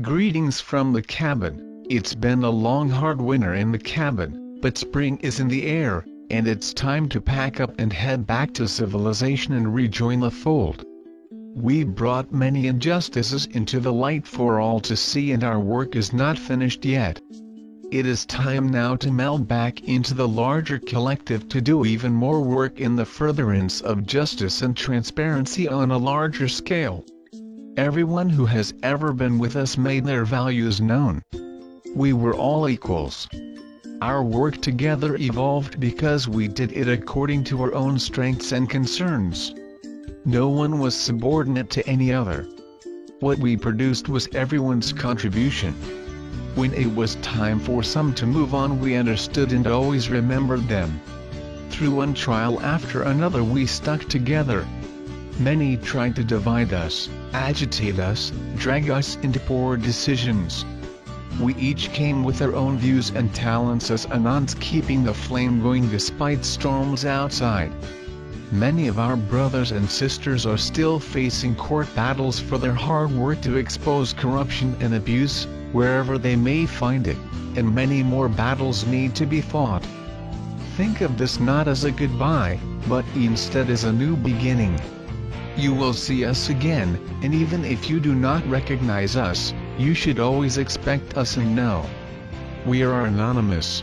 Greetings from the cabin. It's been a long hard winter in the cabin, but spring is in the air, and it's time to pack up and head back to civilization and rejoin the fold. We brought many injustices into the light for all to see, and our work is not finished yet. It is time now to meld back into the larger collective to do even more work in the furtherance of justice and transparency on a larger scale. Everyone who has ever been with us made their values known. We were all equals. Our work together evolved because we did it according to our own strengths and concerns. No one was subordinate to any other. What we produced was everyone's contribution. When it was time for some to move on, we understood and always remembered them. Through one trial after another we stuck together. Many tried to divide us, agitate us, drag us into poor decisions. We each came with our own views and talents as Anons, keeping the flame going despite storms outside. Many of our brothers and sisters are still facing court battles for their hard work to expose corruption and abuse, wherever they may find it, and many more battles need to be fought. Think of this not as a goodbye, but instead as a new beginning. You will see us again, and even if you do not recognize us, you should always expect us and know. We are anonymous.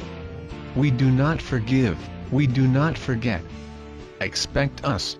We do not forgive, we do not forget. Expect us.